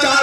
4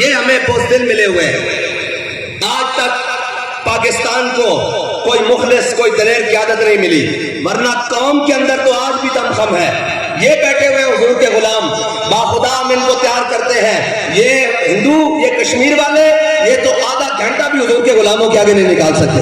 یہ ہمیں بزدل ملے ہوئے ہیں. آج تک پاکستان کو کوئی مخلص کوئی دلیر قیادت نہیں ملی، ورنہ قوم کے اندر تو آج بھی دمخم ہے. یہ بیٹھے ہوئے حضور کے غلام باخدا ہم ان کو تیار کرتے ہیں. یہ ہندو، یہ کشمیر والے، یہ تو آدھا گھنٹہ بھی حضور کے غلاموں کے آگے نہیں نکال سکتے.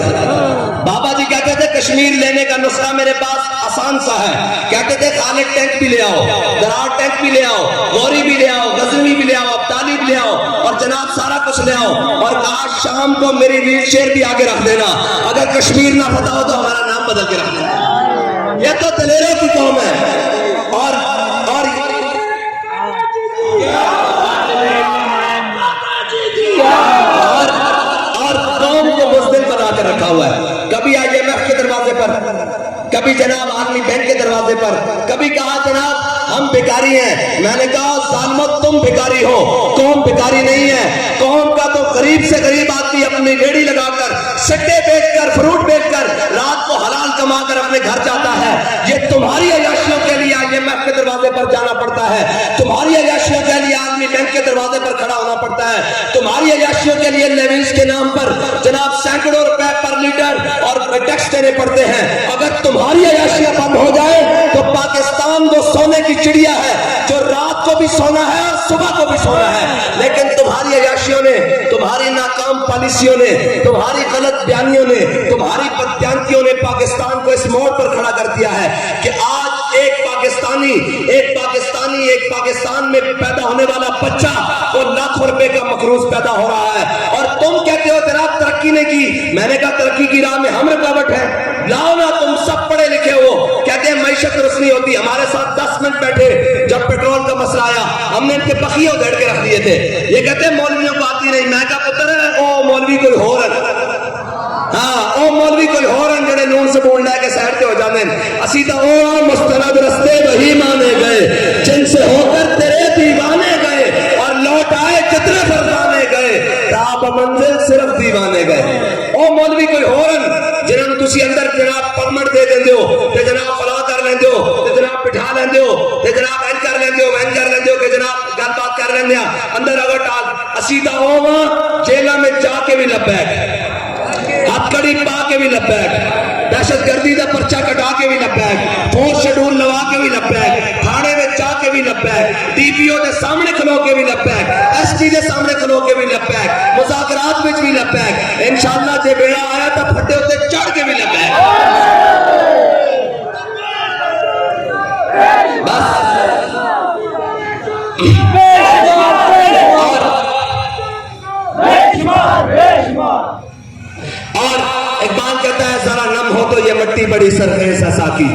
بابا جی کہتے تھے کشمیر لینے کا نسخہ میرے پاس آسان سا ہے. کہتے تھے خالد ٹینک بھی لے آؤ، درار ٹینک بھی لے آؤ، غوری بھی لے آؤ، غزنوی بھی لے آؤ، ابدالی بھی لے آؤ، اور جناب سارا کچھ لے آؤ، اور آج شام کو میری ویل چیئر بھی آگے رکھ دینا. اگر کشمیر نہ فتح ہو تو ہمارا نام بدل کے رکھ دینا. یہ تو دلیروں کی قوم ہے. اور قوم کو بزدل بنا کے رکھا ہوا ہے. کبھی IMF کے دروازے پر، کبھی جناب عالمی بینک کے دروازے پر، کبھی کہا جناب ہم بیکاری ہیں. میں نے کہا ظالمت تم بیکاری ہو، قوم بیکاری نہیں ہے. قوم کا تو غریب سے غریب آدمی اپنی ریڑھی لگا کر، سٹے بیچ کر، فروٹ بیچ کر، رات کو حلال کما کر اپنے گھر جاتا ہے. یہ تمہاری عیاشیوں کے لیے IMF کے دروازے پر جانا پڑتا ہے، تمہاری عیاشیوں کے لیے عالمی بینک کے دروازے پر کھڑا ہونا پڑتا ہے، تمہاری عیاشیوں کے لیے لیویز کے نام پر جناب سینکڑوں روپے پر لیٹر اور ٹیکس دینے پڑتے ہیں. اگر تمہاری عیاشیاں بند ہو جائے تو پاکستان وہ سونے کی چڑیا ہے جو رات کو بھی سونا ہے اور صبح کو بھی سونا ہے. لیکن تمہاری عیاشیوں نے، تمہاری ناکام پالیسیوں نے، تمہاری غلط بیانیوں نے، تمہاری بددیانتیوں نے پاکستان کو اس موڑ پر کھڑا کر دیا ہے کہ آج ایک پاکستان میں پیدا ہونے والا بچہ وہ لاکھوں روپے کا مقروض پیدا ہو رہا ہے. اور تم کہتے ہو جناب ترقی نے کی. میں نے کہا ترقی کی راہ میں ہم رکاوٹ ہے. لاؤ نا، تم سب پڑھے لکھے ہو. کہتے ہیں معیشت درست نہیں ہوتی. ہمارے ساتھ 10 منٹ بیٹھے، جب پیٹرول کا مسئلہ آیا ہم نے ان کے بخیے ادھیڑ کے رکھ دیے تھے. یہ کہتے ہیں مولویوں کو آتی نہیں. میں کہا پتر او مولوی کوئی ہو رہا، ہاں او مولوی کوئی ہو رہا جڑے نون سے بول رہا کہ سائڈ تے ہو جاندے. اسی تا او مستند رستے وہی مانے گئے جن سے ہو کر تیرے دیوانے گئے، اور لوٹ آئے جتنے فرزانے گئے تاب منزل صرف دیوانے گئے. او مولوی کوئی ہو رہا جنہوں تسی اندر جناب پرمٹ دے دیندے ہو تے جناب فلاں کر لیندے ہو تے جناب بٹھا لیندے ہو تے جناب این کر لیندے ہو وین کر لیندے ہو کہ جناب گل بات کر لیندے ہاں اندر اگر ٹال. اسی تا او وہاں جیلہ میں جا کے بھی لبیک، ہاتھ کڑی پا کے بھی لبیک، دہشت گردی کا پرچہ کٹا کے بھی لبیک، فورس شیڈول لوا کے بھی لبیک، تھانے میں جا کے بھی لبیک، DPO کے سامنے کھلو کے بھی لبیک، ST کے سامنے کھلو کے بھی لبیک، مذاکرات میں بھی لبیک. انشاءاللہ جے بیڑا آیا تو پھٹے ہوتے چڑھ کے بھی لبیک. بس اور اقبال کہتا ہے ذرا نم ہو تو یہ مٹی بڑی سرخیز ہے ساقی.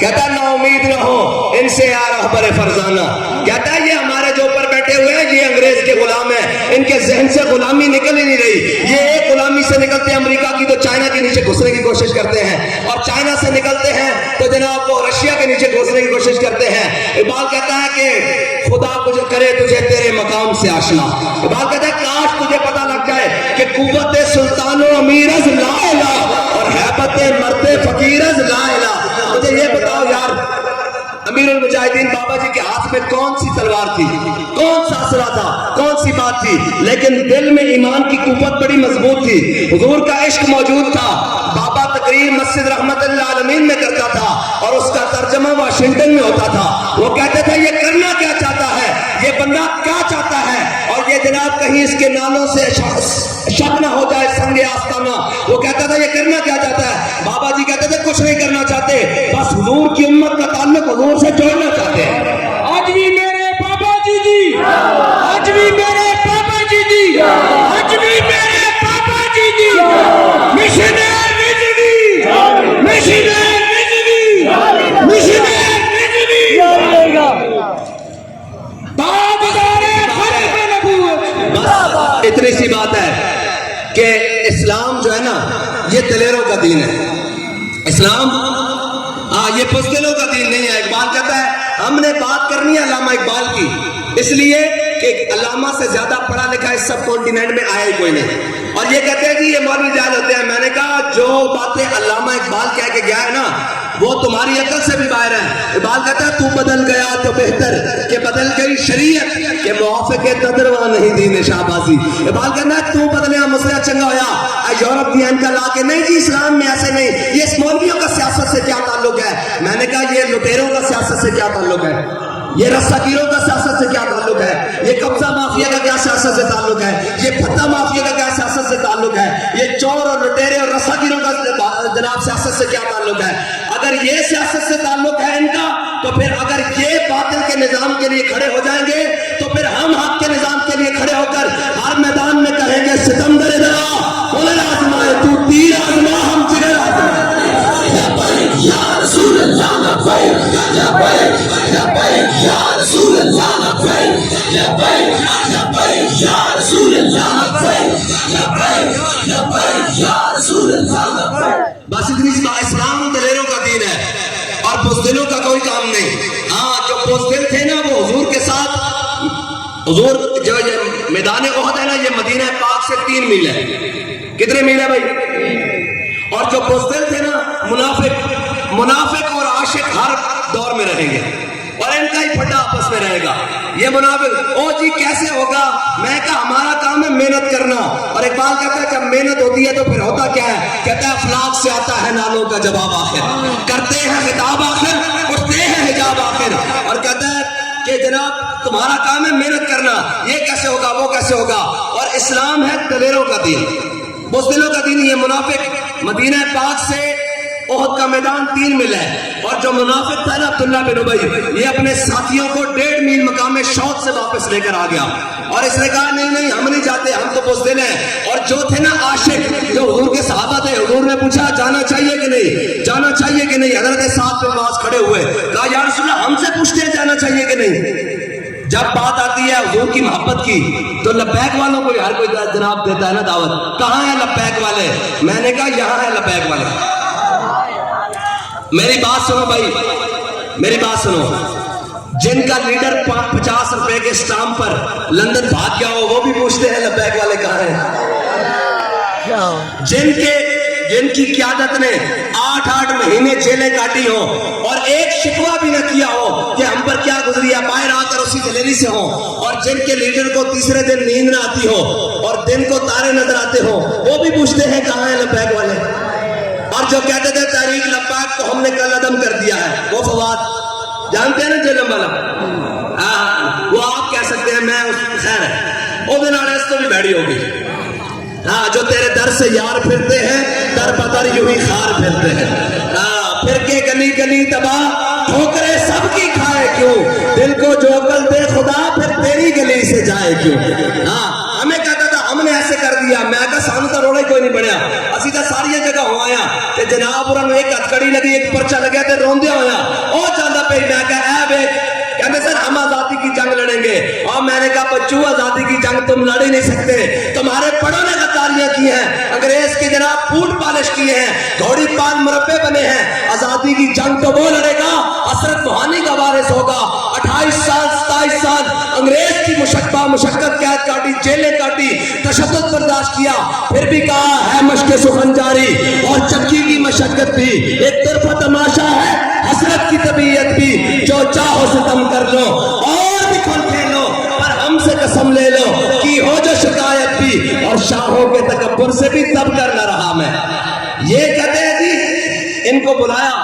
کہتا ہے نا امید نہ ہو ان سے یا رہبر فرزانہ. کہتا ہے یہ ہمارے جو اوپر بیٹھے ہوئے ہیں یہ انگریز کے غلام ہیں، ان کے ذہن سے غلامی نکل ہی نہیں رہی. یہ ایک غلامی سے نکلتے ہیں امریکہ کی تو چائنا کے نیچے گھسنے کی کوشش کرتے ہیں، اور چائنا سے نکلتے ہیں تو جناب وہ رشیا کے نیچے گھسنے کی کوشش کرتے ہیں. اقبال کہتا ہے کہ خدا کچھ کرے تجھے تیرے مقام سے آشنا. اقبال کہتا ہے کاش تجھے پتہ لگ جائے کہ قوت سلطان و امیر از لا الہ اور حیبت مرد فقیر از لا الہ. مجھے یہ بتاؤ یار، امیر المجاہدین بابا جی کے ہاتھ میں کون سی تلوار تھی، کون سا اسلحہ تھا، کون سی بات تھی، لیکن دل میں ایمان کی قوت بڑی مضبوط تھی. حضور کا عشق موجود تھا. بابا تقریر مسجد رحمت اللہ عالمین میں کرتا تھا اور اس کا ترجمہ واشنگٹن میں ہوتا تھا. وہ کہتے تھے یہ کرنا کیا چاہتا ہے، یہ بندہ کیا چاہتا ہے، اور یہ جناب کہیں اس کے نالوں سے شک نہ ہو جائے سنگ آستانہ. وہ کہتا تھا یہ کرنا کیا چاہتا ہے. بابا جی کہتے تھے کچھ نہیں کرنا چاہتے، بس حضور کی امت کا تعلق حضور سے جوڑنا چاہتے ہیں. آج بھی میرے بابا جی، آج بھی میرے بابا جی، آج بھی میرے بابا جی، مشنر بجلی، مشنر بجلی، مشنر بجلی، بابدارے خلق نبوت. بس اتنی سی بات ہے کہ اسلام جو ہے نا یہ دلیروں کا دین ہے. اسلام یہ بزدلوں کا دین نہیں ہے. اقبال کہتا ہے ہم نے بات کرنی ہے علامہ اقبال کی، اس لیے کہ علامہ سے زیادہ پڑھا لکھا اس سب کانٹیننٹ میں آیا ہی کوئی نہیں. اور یہ کہتے ہیں کہ یہ مولوی جاہل ہوتے ہیں. میں نے کہا جو باتیں علامہ اقبال کہہ کے گیا ہے نا وہ تمہاری عقل سے بھی باہر ہے. اقبال کہتا ہے تو بدل گیا تو بہتر کہ بدل گئی شریعت کہ موافق تدروا نہیں دین شہبازی. اقبال کہنا ہے تو بدلیا مسئلہ چنگا ہویا یورپ دی ان کا لا کے نہیں جی اسلام میں ایسے نہیں. یہ اس مولویوں کا سیاست سے کیا تعلق ہے؟ میں نے کہا یہ لٹیروں کا سیاست سے کیا تعلق ہے؟ یہ رساگیروں کا سیاست سے کیا تعلق ہے؟ یہ قبضہ مافیا کا کیا سیاست سے تعلق ہے؟ یہ پھتہ مافیا کا کیا سیاست سے تعلق ہے؟ یہ چور اور لٹیرے اور رساگیروں کا جناب سیاست سے کیا تعلق ہے؟ اگر یہ سیاست سے تعلق ہے ان کا تو پھر اگر یہ باطل کے نظام کے لیے کھڑے ہو جائیں گے تو پھر ہم حق کے نظام کے لیے کھڑے ہو کر ہر میدان میں کہیں گے ستمگر ادھر انہیں آزمائے تو تیر آزما ہم جگر آزمائے. یا رسول اللہ لبیک لبیک لبیک یا رسول اللہ لبیک لبیک لبیک یا رسول اللہ لبیک لبیک لبیک یا رسول اللہ لبیک. بس اتنی اسلام دلیروں کا دین ہے اور بزدلوں کا کوئی کام نہیں. ہاں جو بزدل تھے نا وہ حضور کے ساتھ حضور جو یہ میدان احد ہے نا یہ مدینہ پاک سے 3 میل ہے. کتنے میل ہے بھائی؟ اور جو بزدل تھے نا منافق اور عاشق ہر دور میں رہیں گے اور ان کا ہی پھڈا آپس میں رہے گا. یہ منافق او جی کیسے ہوگا؟ میں کہا ہمارا کام ہے محنت کرنا. اور اقبال کہتا ہے جب محنت ہوتی ہے تو پھر ہوتا کیا ہے؟ کہتا ہے افلاک سے آتا ہے نالوں کا جواب آخر کرتے ہیں خطاب آخر اٹھتے ہیں حجاب آخر. اور کہتا ہے کہ جناب تمہارا کام ہے محنت کرنا. یہ کیسے ہوگا وہ کیسے ہوگا؟ اور اسلام ہے دلیروں کا دین بزدلوں کا دین. یہ منافق مدینہ پاک سے احد کا میدان 3 میل ہے. اور جو منافق تھا نا عبداللہ بن ابی یہ اپنے ساتھیوں کو 1.5 میل مقام شوق سے واپس لے کر آ گیا اور اس نے کہا نہیں ہم نہیں جاتے ہم تو بزدل ہیں. اور جو تھے نا عاشق جو حضور کے صحابہ تھے حضور نے پوچھا جانا چاہیے کہ نہیں جانا چاہیے کہ نہیں. حضرت سعد بن معاذ کھڑے ہوئے کہا یا رسول اللہ ہم سے پوچھتے ہیں جانا چاہیے کہ نہیں. جب بات آتی ہے حضور کی محبت کی تو لبیک والوں کو ہر کوئی جناب دیتا ہے نا دعوت. کہاں ہیں لبیک والے؟ میں نے کہا یہاں ہے لبیک والے. میری بات سنو بھائی میری بات سنو. جن کا لیڈر 50 روپے کے اسٹامپ پر لندن بھاگ گیا ہو وہ بھی پوچھتے ہیں لبیک والے کہاں ہیں. جن کی قیادت نے 8 مہینے جیلیں کاٹی ہو اور ایک شکوہ بھی نہ کیا ہو کہ ہم پر کیا گزری ہے باہر آ کر اسی دلیری سے ہو. اور جن کے لیڈر کو تیسرے دن نیند نہ آتی ہو اور دن کو تارے نظر آتے ہو وہ بھی پوچھتے ہیں کہاں ہیں لبیک والے. اور جو کہتے تھے تحریک لبیک کو ہم نے کل عدم کر دیا ہے وہ فواد جانتے ہیں نا جیلم والا وہ آپ کہہ سکتے ہیں میں خیر ہے وہ دن آنے سے تو بھی بھیڑی ہوگی. ہاں جو تیرے در سے یار پھرتے ہیں در بدر یوں ہی خار پھرتے ہیں. ہاں پھر کے گلی گلی تباہ ٹھوکرے سب کی کھائے کیوں دل کو جو عقل دے خدا پھر تیری گلی سے جائے کیوں. ہاں ہمیں کہتا تھا ہم نے ایسے کر دیا. میں کہا سانو تو روڑا ہی کوئی نہیں بنیا اسی تو ساری جگہ ہو آیا تے جناب انہوں ایک ہتکڑی لگی ایک پرچہ لگیا تے روندیا ہویا او چاہتا پہ. میں کہا اے بے کہتے سر ہم آزادی کی جنگ لڑیں گے. اور میں نے کہا بچوں آزادی کی جنگ تم لڑ ہی نہیں سکتے. تمہارے بڑوں نے غداریاں کی ہیں انگریز کے جناب پھوٹ پالش کیے ہیں گھوڑی پان مربے بنے ہیں. آزادی کی جنگ تو وہ لڑے گا حسرت بہانی کا وارث ہوگا. 28 سال 27 سال انگریز کی مشقت قید کاٹی جیلیں کاٹی تشدد برداشت کیا پھر بھی کہا ہے مشق سخن جاری. اور چکی کی مشقت بھی ایک طرفہ تماشا ہے حسرت کی طبیعت بھی جو چاہو ستم کر لو اور بھی کھل کھیلو پر ہم سے قسم لے لو کی ہو جو شکایت بھی اور شاہوں کے تکبر سے بھی تب کر نہ رہا میں. یہ کہتے ہیں جی ان کو بلایا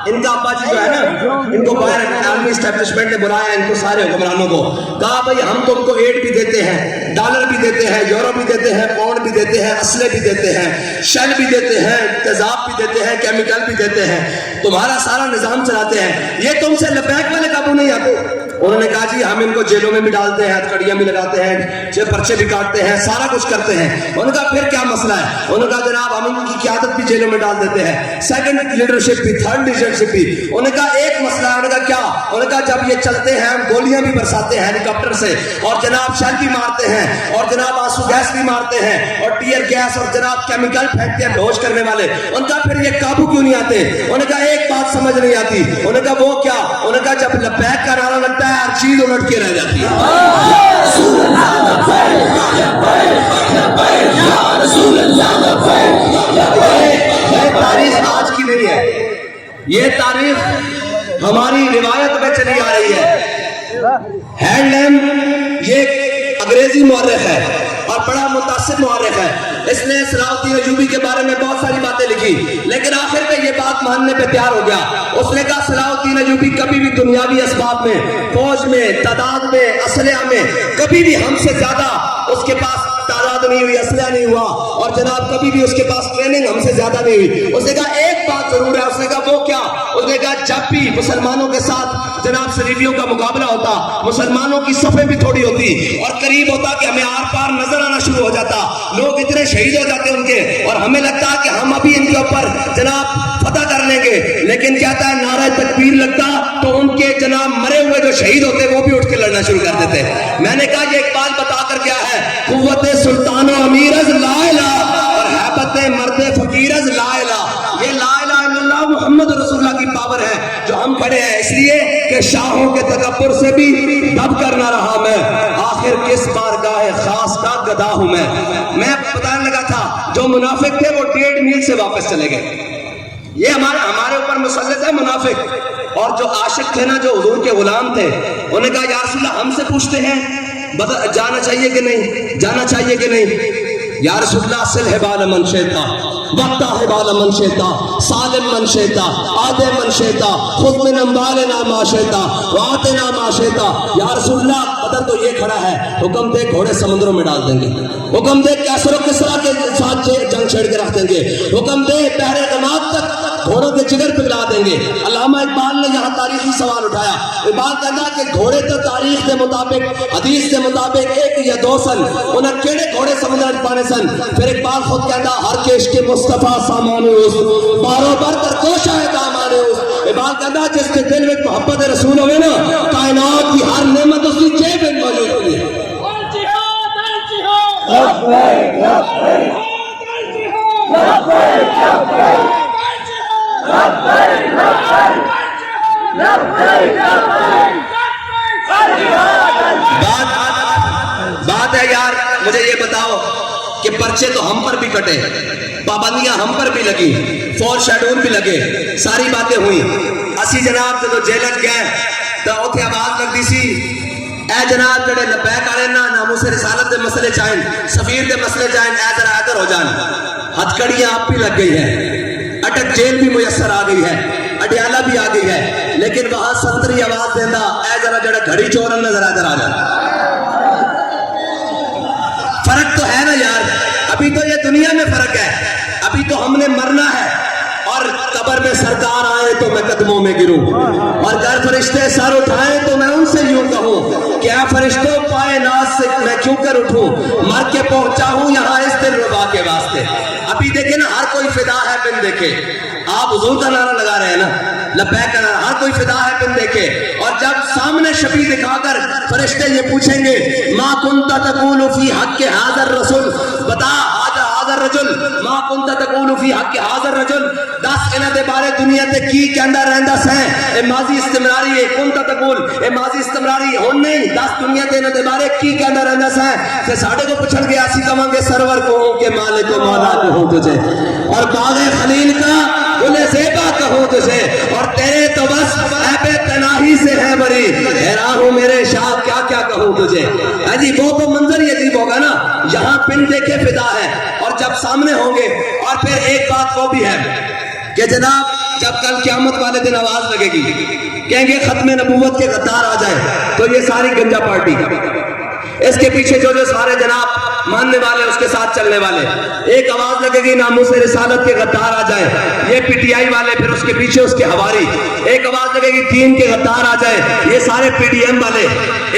ان کا ابا جی جو ہے نا ان کو باہر عالمی اسٹیبلشمنٹ نے بلایا ان کو سارے حکمرانوں کو کہا بھائی ہم تم کو ایڈ بھی دیتے ہیں ڈالر بھی دیتے ہیں یورو بھی دیتے ہیں پاؤنڈ بھی دیتے ہیں اسلحے بھی دیتے ہیں شیل بھی دیتے ہیں تیزاب بھی دیتے ہیں کیمیکل بھی دیتے ہیں تمہارا سارا نظام چلاتے ہیں. یہ تم سے لبیک والے قابو نہیں آتے. انہوں نے کہا جی ہم ان کو جیلوں میں بھی ڈالتے ہیں ہتھکڑیاں بھی لگاتے ہیں پرچے بھی کاٹتے ہیں سارا کچھ کرتے ہیں. انہوں نے کہا پھر کیا مسئلہ ہے؟ انہوں نے کہا جناب ہم ان کی قیادت بھی جیلوں میں ڈال دیتے ہیں سیکنڈ لیڈرشپ بھی تھرڈ لیڈرشپ بھی. انہوں نے کہا ایک مسئلہ ہے. انہوں نے کہا کیا؟ انہوں نے کہا جب یہ چلتے ہیں ہم گولیاں بھی برساتے ہیں ہیلی کاپٹر سے اور جناب شیل بھی مارتے ہیں اور جناب آنسو گیس بھی مارتے ہیں اور ٹیئر گیس اور جناب کیمیکل پھینکتے ہیں بھوش کرنے والے. ان کا پھر یہ قابو کیوں نہیں آتے؟ انہوں نے کہا ایک بات سمجھ نہیں آتی. انہوں نے کہا وہ کیا؟ انہوں نے کہا جب لبیک کا نعرہ لگتا ہے ہر چیز الٹ کے رہ جاتی ہے. یہ تاریخ آج کی نہیں ہے یہ تاریخ ہماری روایت میں چلی آ رہی ہے. ہینڈ لیم یہ انگریزی مورخ ہے اور بڑا متاثر مورخ ہے. اس نے صلاح الدین ایوبی کے بارے میں بہت ساری باتیں لکھی، لیکن آخر میں یہ بات ماننے پہ تیار ہو گیا. اس نے کہا صلاح الدین ایوبی کبھی بھی دنیاوی اسباب میں، فوج میں، تعداد میں، اسلحہ میں کبھی بھی ہم سے زیادہ اس کے پاس تعداد نہیں ہوئی، اسلحہ نہیں ہوا، اور جناب کبھی بھی اس کے پاس ٹریننگ ہم سے زیادہ نہیں ہوئی. اس نے کہا ایک بات ضرور ہے. اس نے کہا وہ کیا؟ اس نے کہا جب بھی مسلمانوں کے ساتھ جناب صلیبیوں کا مقابلہ ہوتا، مسلمانوں کی صفیں بھی تھوڑی ہوتی اور قریب ہوتا کہ ہمیں آر پار نظر آنا شروع ہو جاتا، لوگ اتنے شہید ہو جاتے ان کے، اور ہمیں لگتا کہ ہم ابھی ان کے اوپر جناب فتح کر لیں گے. لیکن کہتا ہے نعرہ تکبیر لگتا تو ان کے جناب مرے ہوئے جو شہید ہوتے وہ بھی اٹھ کے لڑنا شروع کر دیتے. میں نے کہا یہ اقبال بتا کر کیا ہے؟ قوت سلطان و امیر از لا الہ اور حیبت مرد فقیر از لا الہ. یہ لا الہ الا اللہ محمد رسول اللہ کی پاور ہے جو ہم کھڑے ہیں، اس لیے کہ شاہوں کے تکبر سے بھی دب کر نہ رہا میں، آخر کس بارگاہ خاص کا گدا ہوں میں. میں بتانے لگا تھا جو منافق تھے وہ 1.5 میل سے واپس چلے گئے. یہ ہمارے اوپر مسلط ہے منافق. اور جو عاشق تھے نا، جو حضور کے غلام تھے، انہوں نے کہا یا رسول اللہ ہم سے پوچھتے ہیں جانا چاہیے کہ نہیں، جانا چاہیے کہ نہیں. یا رسول اللہ صلح بال من شیطا وقتا ہے بال من شیطا سالم من شیطا آدھے من شیطا خود من اموالنا ما شیطا وآتنا ما شیطا. یا رسول اللہ بدن تو یہ کھڑا ہے، حکم دے گھوڑے سمندروں میں ڈال دیں گے، حکم دے کیسر و کسرا کے ساتھ جنگ چھیڑ کے رکھ دیں گے، حکم دے پہرے غماد تک گھوڑوں کے جگر پگھلا دیں گے. علامہ اقبال نے یہاں تاریخی سوال اٹھایا. اقبال کہتا کہ گھوڑے تو تاریخ کے مطابق، حدیث کے مطابق 1 یا 2 سن، انہیں کیڑے گھوڑے سمندر پانے سن. پھر اقبال خود کہتا ہر کیش کے مصطفیٰ سامان اس بارو بر کر کوشا ہے دامان اس. اقبال کہتا جس کے دل میں محبت رسول ہوئے نا، کائنات کی ہر نعمت اس کی جیب میں موجود ہوئی ہے. بات ہے یار، مجھے یہ بتاؤ کہ پرچے تو ہم پر بھی کٹے، پابندیاں ہم پر بھی لگی، فور شیڈول بھی لگے، ساری باتیں ہوئی. اسی جناب جدو جیلت گئے تو اتنے آواز لگتی سی اے جناب جڑے لبیک والے نا ناموس رسالت دے مسئلے چاہیں، سفیر دے مسئلے چاہیں، اے ذرا ادھر ہو جان. ہتھکڑیاں آپ بھی لگ گئی ہیں، اٹک جیل بھی میسر آ گئی ہے، اڈیالہ بھی آ گئی ہے، لیکن وہاں سنتری آواز دینا اے ذرا جڑا گھڑی چورن نظر ادھر آ جان. فرق تو ہے نا یار، ابھی تو یہ دنیا میں فرق ہے. ابھی تو ہم نے مرنا ہے، اور قبر میں سرکار آئے تو میں قدموں میں گروں، اور گر فرشتے سر اٹھائیں تو میں ان سے یوں کہوں کہ اے فرشتوں پائے ناز سے میں کیوں کر اٹھوں، مر کے پہنچا ہوں یہاں اس دل ربا کے واسطے. ابھی دیکھیں نا ہر کوئی فدا ہے بن دیکھے. آپ حضور کا نعرہ لگا رہے ہیں نا، لبیک کا نعرہ، ہر کوئی فدا ہے بن دیکھے. اور جب سامنے شفیع دکھا کر فرشتے یہ پوچھیں گے ما کنت تقول فی حق حاضر رسول، بتا حاضر رجل ما کنت تقول فی حق حاضر رجل، دس انہاں دے بارے دنیا تے کی کہندا رہندا سیں. اے ماضی استمراری ہے، کنت تقول اے ماضی استمراری ہن نہیں، دس دنیا تے انہاں دے بارے کی کہندا رہندا سیں. تے ساڈے کو پوچھن گے اسی کہاں گے سرور کو ہوں کہ مالک و مولا کو ہوں تجھے، اور باغ خلیل کا گل زیبا کہوں تجھے، اور تیرے تو بس عیب تناہی سے ہے بری، حیران ہوں میرے شاہ کیا کیا کہوں تجھے. جی وہ تو منظر ہی عجیب ہوگا نا، یہاں بن دیکھے فدا ہے، اور جب سامنے ہوں گے. اور پھر ایک بات وہ بھی ہے کہ جناب جب کل قیامت والے دن آواز لگے گی، کہیں گے ختم نبوت کے غدار آ جائے، تو یہ ساری گنجا پارٹی، اس کے پیچھے جو سارے جناب ماننے والے، اس کے ساتھ چلنے والے، ایک آواز لگے گی ناموس رسالت کے غدار آ جائے، یہ پی ٹی آئی والے، پھر اس کے پیچھے اس کے حواری. ایک آواز لگے گی دین کے غدار آ جائے، یہ سارے پی ڈی ایم والے.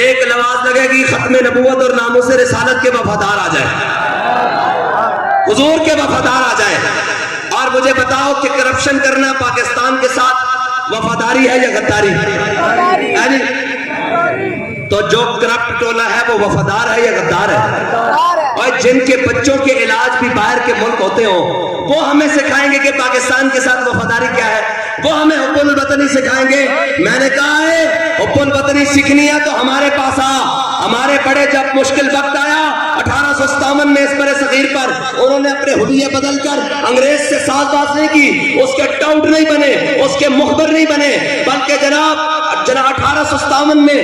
ایک آواز لگے گی ختم نبوت اور ناموس رسالت کے وفادار آ جائے، حضور کے وفادار آ جائے. اور مجھے بتاؤ کہ کرپشن کرنا پاکستان کے ساتھ وفاداری ہے یا غداری ہے؟ تو جو کرپٹ ٹولہ ہے وہ وفادار ہے یا غدار ہے؟ اور جن کے بچوں کے علاج بھی باہر کے ملک ہوتے ہوں، وہ ہمیں سکھائیں گے کہ پاکستان کے ساتھ وفاداری کیا ہے، وہ ہمیں حب الوطنی سکھائیں گے. میں نے کہا ہے حب الوطنی سیکھنی ہے تو ہمارے پاس آ، ہمارے بڑے جب مشکل وقت آیا 1857 میں اس برِ صغیر پر انہوں نے اپنے حلیے بدل کر انگریز سے ساز باز نہیں کی، اس کے ٹاؤٹ نہیں بنے، اس کے مخبر نہیں بنے، بلکہ جناب 1857 میں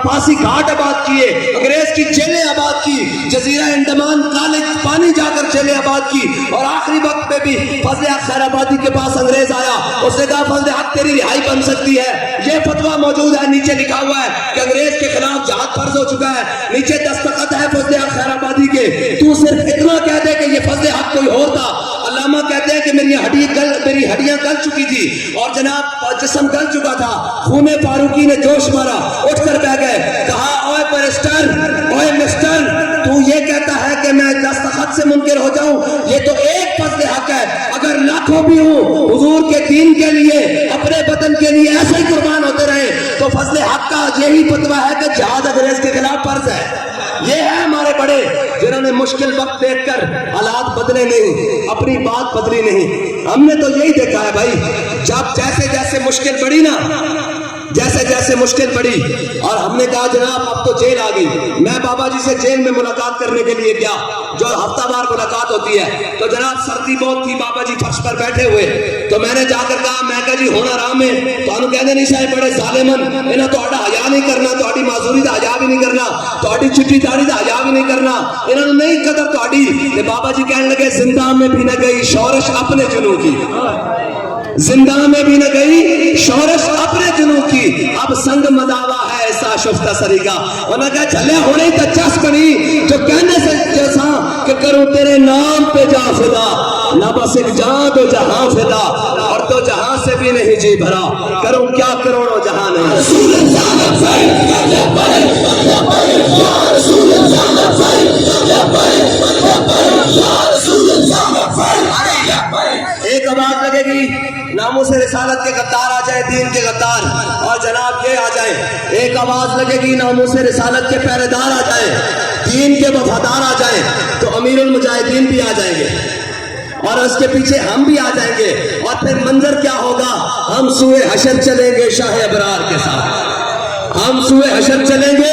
پھانسی گھاٹ آباد کیے، انگریز کی جیلیں آباد کی، جزیرہ انڈمان کالج پانی جا کر جیلیں آباد کی، اور آخری وقت پہ بھی فضل حق خیر آبادی کے پاس انگریز آیا، اس نے کہا فضل حق تیری رہائی بن سکتی ہے، یہ فتویٰ موجود ہے، نیچے لکھا ہوا ہے کہ انگریز کے خلاف جہاد فرض ہو چکا ہے، نیچے دستخط ہے فضل حق خیر آبادی کے، تو صرف اتنا کہہ دے کہ یہ فضل حق کوئی اور تھا۔ علامہ کہتے ہیں کہ میری ہڈیاں گل چکی تھی اور جناب جسم گل چکا تھا، خون فاروقی نے جوش مارا، اٹھ کر بیٹھ گئے، کہا اوے بیرسٹر، اوے مسٹر، تو یہ کہتا ہے کہ میں دستخط سے منکر ہو جاؤں، یہ تو ایک فضل حق ہے، اگر لاکھوں بھی ہوں حضور کے دین کے لیے اپنے وطن کے لیے ایسے ہی قربان ہوتے رہے تو فضل حق کا یہی فتویٰ ہے کہ جہاد انگریز کے خلاف فرض ہے۔ یہ ہے ہمارے بڑے جنہوں نے مشکل وقت دیکھ کر حالات بدلے نہیں، اپنی بات بدلی نہیں۔ ہم نے تو یہی دیکھا ہے بھائی، جب جیسے جیسے مشکل بڑھی نا، جیسے جیسے مشکل بڑھی اور ہم نے کہا جناب اب تو جیل آ گئی، میں بابا جی سے جیل میں ملاقات کرنے کے لیے گیا، جو ہفتہ وار ملاقات ہوتی ہے، تو جناب سردی بہت تھی، بابا جی فرش پر بیٹھے ہوئے، تو میں نے جا کر کہا، میں کہا جی ہونا رام ہے تو کہنے نہیں صاحب بڑے ظالمن انہاں تہاڈا حیا نہیں کرنا، تہاڈی معذوری دا حیا بھی نہیں کرنا، تہاڈی چٹی داڑھی دا حیا بھی نہیں کرنا، انہاں نے نہیں قدر تہاڈی۔ تے بابا جی کہنے لگے زندہ میں بھی نہ گئی شورش اپنے جنوں کی، زندہ میں بھی نہ گئی شورش اپنے جنوں کی، اب سنگ مداوا ہے ایسا شفتہ سری کا۔ انہوں نے کہا جھلے ہونے تا چس بنی جو کہنے سے جیسا کہ کروں تیرے نام پہ جا فدا، نہ بس ایک جہاں تو جہاں فدا، اور تو جہاں سے بھی نہیں جی بھرا، کروں کیا کروڑوں جہاں نہیں۔ ایک آواز لگے گی ناموس رسالت کے غدار آ جائے، دین کے غدار، اور جناب یہ آ جائے، ایک آواز لگے گی ناموس رسالت کے پہرے دار آ جائیں، دین کے وفادار آ جائیں، تو امیر المجاہدین بھی آ جائیں گے اور اس کے پیچھے ہم بھی آ جائیں گے، اور پھر منظر کیا ہوگا، ہم سوئے حشر چلیں گے شاہ ابرار کے ساتھ، ہم سوئے حشر چلیں گے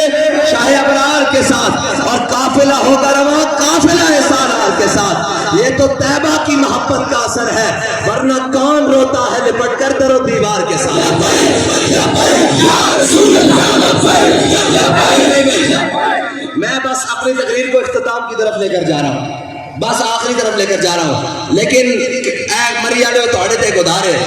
شاہ ابرار کے ساتھ، اور قافلہ ہوگا رواں قافلہ سالار کے ساتھ۔ یہ تو طیبہ کی محبت کا اثر ہے، ورنہ کون روتا ہے لپٹ کر در و دیوار کے ساتھ۔ میں بس اپنی تقریر کو اختتام کی طرف لے کر جا رہا ہوں، بس آخری طرف لے کر جا رہا ہوں، لیکن اے مری والے تھوڑے تے گدارے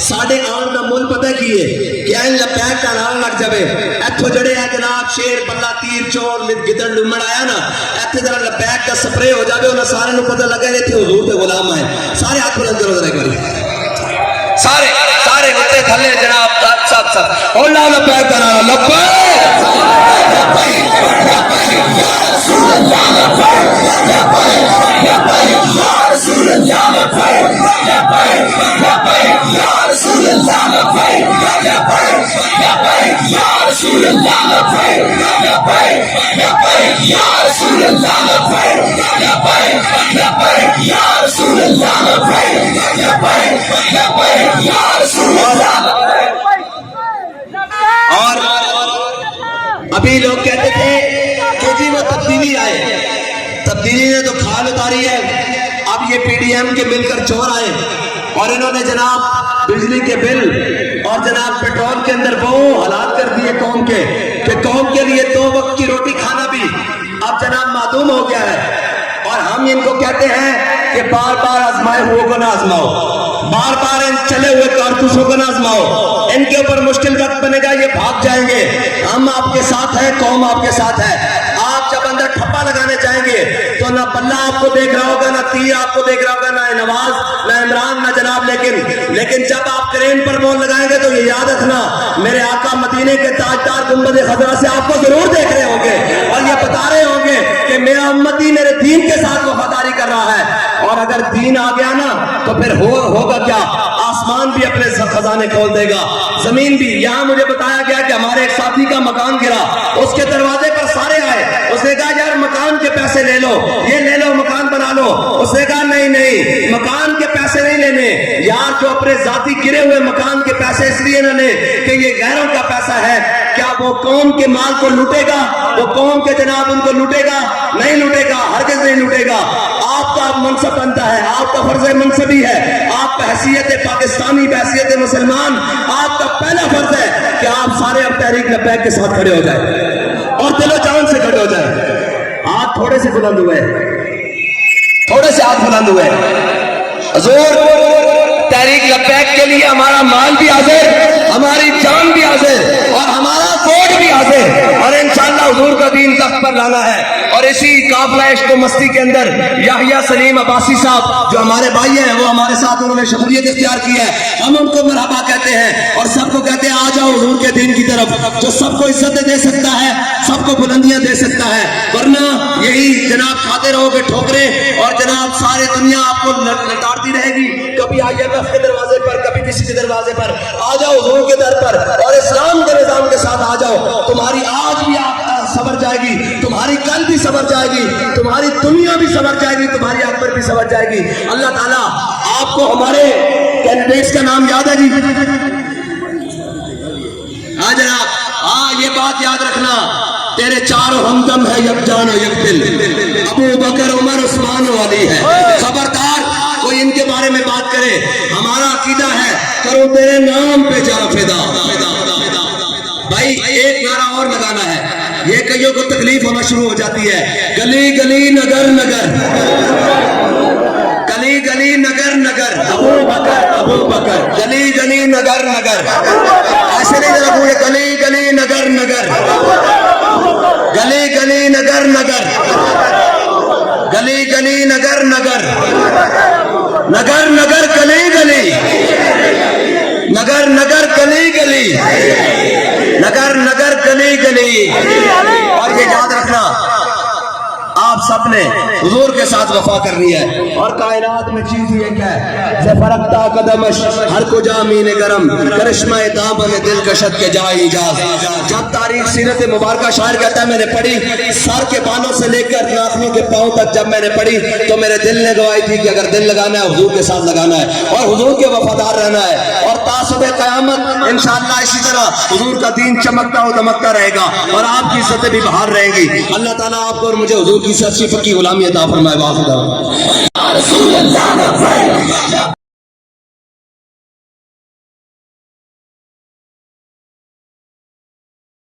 ساڈے آن دا مول پتہ کی ہے کہ این لپیک کا نام لگ جاوے، ایتھوں جڑے ہے جناب شیر بلا تیر چور گدڑ لمڑ آیا نا، ایتھے ذرا لپیک کا سپرے ہو جاوے، انہاں سارے نوں پتہ لگا ہے ایتھے حضور تے غلام آئے، سارے ہاتھ بلند کرو ذرا ایک باری، سارے ہوتے تھلے جناب سب اور لا لپیک کا نام اور ابھی لوگ کہتے تھے کہ جی وہ تبدیلی آئے، تبدیلی نے تو کھال اتاری ہے، اب یہ پی ڈی ایم کے مل کر چور آئے اور انہوں نے جناب بجلی کے بل اور جناب پیٹرول کے اندر وہ حالات کر دیے قوم کے کہ قوم کے لیے 2 وقت کی روٹی کھانا بھی اب جناب معدوم ہو گیا ہے، اور ہم ان کو کہتے ہیں کہ بار بار آزمائے ہوئے کو نہ آزماؤ، بار بار ان چلے ہوئے کارتوسوں کو نہ آزماؤ، ان کے اوپر مشکل وقت بنے گا یہ بھاگ جائیں گے، ہم آپ کے ساتھ ہیں، قوم آپ کے ساتھ ہے۔ آپ جب اندر ٹھپا لگانے جائیں گے تو نہ بلہ آپ کو دیکھ رہا ہوگا، نہ تیر آپ کو دیکھ رہا ہوگا، نہ نواز، نہ عمران، نہ جناب، لیکن جب آپ کرین پر مول لگائیں گے تو یہ یاد رکھنا میرے آقا مدینے کے تاجدار گنبد خضرا سے آپ کو ضرور دیکھ رہے ہوں گے اور یہ بتا رہے ہوں گے کہ میرا امتی میرے دین کے ساتھ وفاداری کر رہا ہے، اور اگر دین آ گیا نا تو پھر ہوگا کیا، آسمان بھی اپنے خزانے کھول دے گا، زمین بھی۔ یہاں مجھے بتایا گیا کہ ہمارے ایک ساتھی کا مکان گرا، اس کے دروازے پر سارے آئے، اس نے کہا یار مکان کے پیسے لے لو، یہ لے لو مکان بنا لو، اس نے کہا نہیں مکان کے پیسے نہیں لینے یار جو اپنے ذاتی گرے ہوئے مکان کے پیسے اس لیے نہ لے کہ یہ غیروں کا پیسہ ہے. کیا وہ قوم کے مال کو لوٹے گا؟ وہ قوم کے جناب ان کو لوٹے گا؟ نہیں لوٹے گا، ہرگز نہیں لوٹے گا. آپ کا منصب بنتا ہے، آپ کا فرض منصبی ہے، آپ کا حیثیت پاکستانی، بحیثیت مسلمان، آپ کا پہلا فرض ہے کہ آپ سارے اب تحریک لبیک کے ساتھ کھڑے ہو جائیں اور دل و جان سے کھڑے ہو جائیں. ہاتھ تھوڑے سے بلند ہوئے، تھوڑے سے ہاتھ بلند ہوئے. حضور تحریک لبیک کے لیے ہمارا مال بھی حاضر، ہماری جان بھی حاضر اور ہمارا ووٹ بھی حاضر، اور انشاءاللہ حضور کا دین تخت پر لانا ہے. اور اسی قافلہ عشق و مستی کے اندر یحییٰ سلیم عباسی صاحب جو ہمارے بھائی ہیں وہ ہمارے ساتھ انہوں نے شمولیت اختیار کی ہے. ہم ان کو مرحبا کہتے ہیں اور سب کو کہتے ہیں آ جاؤ حضور کے دین کی طرف، جو سب کو عزت دے سکتا ہے، سب کو بلندیاں دے سکتا ہے. ورنہ یہی جناب کھاتے رہو گے ٹھوکریں اور جناب ساری دنیا آپ کو لٹاڑتی رہے گی. کبھی IMF کے دروازے پر، کبھی کسی کے دروازے پر. آ جاؤ حضور کے در پر اور اسلام کے نظام کے ساتھ آ جاؤ. تمہاری آج بھی سبر جائے گی، تمہاری کل بھی سبر جائے گی، تمہاری دنیا بھی سبر جائے گی، تمہاری اکبر بھی سبر جائے گی. اللہ تعالیٰ آپ کو ہمارے کینڈیڈیٹس کا نام یاد ہے جی؟ ہاں جناب، ہاں یہ بات یاد رکھنا، تیرے چاروں ہمدم ہے یک جان و یک دل، ابو بکر عمر عثمان و علی ہے. خبردار کوئی ان کے بارے میں بات کرے، ہمارا عقیدہ ہے کرو تیرے نام پہ جا فدا. بھائی ایک نعرہ اور لگانا ہے، یہ کئیوں کو تکلیف ہونا شروع ہو جاتی ہے. گلی گلی نگر نگر، گلی گلی نگر نگر، ابو بکر ابو بکر، گلی گلی نگر نگر. ایسے نہیں رکھو یہ گلی گلی نگر نگر، گلی گلی نگر نگر، گلی گلی نگر نگر، نگر نگر گلی گلی، نگر نگر گلی گلی، نگر نگر گلی گلی. اور یہ یاد رکھنا آپ سب نے حضور کے ساتھ وفا کرنی ہے. اور کائنات میں چیز یہ کیا ہے، زفرکتا قدمش ہر کجا مین گرم، کرشمہ دامن دل کشت کے جائے اجاز. جب تاریخ سیرت مبارکہ شاعر کہتا ہے میں نے پڑھی، سر کے بالوں سے لے کر ناخنوں کے پاؤں تک جب میں نے پڑھی تو میرے دل نے گواہی تھی کہ اگر دل لگانا ہے حضور کے ساتھ لگانا ہے اور حضور کے وفادار رہنا ہے. اور تعصب قیامت انشاءاللہ اسی طرح حضور کا دین چمکتا و دمکتا رہے گا اور آپ کی عزتیں بھی بہار رہیں گی. اللہ تعالیٰ آپ کو اور مجھے حضور کی سچی پکی غلامی عطا فرمائے. واحد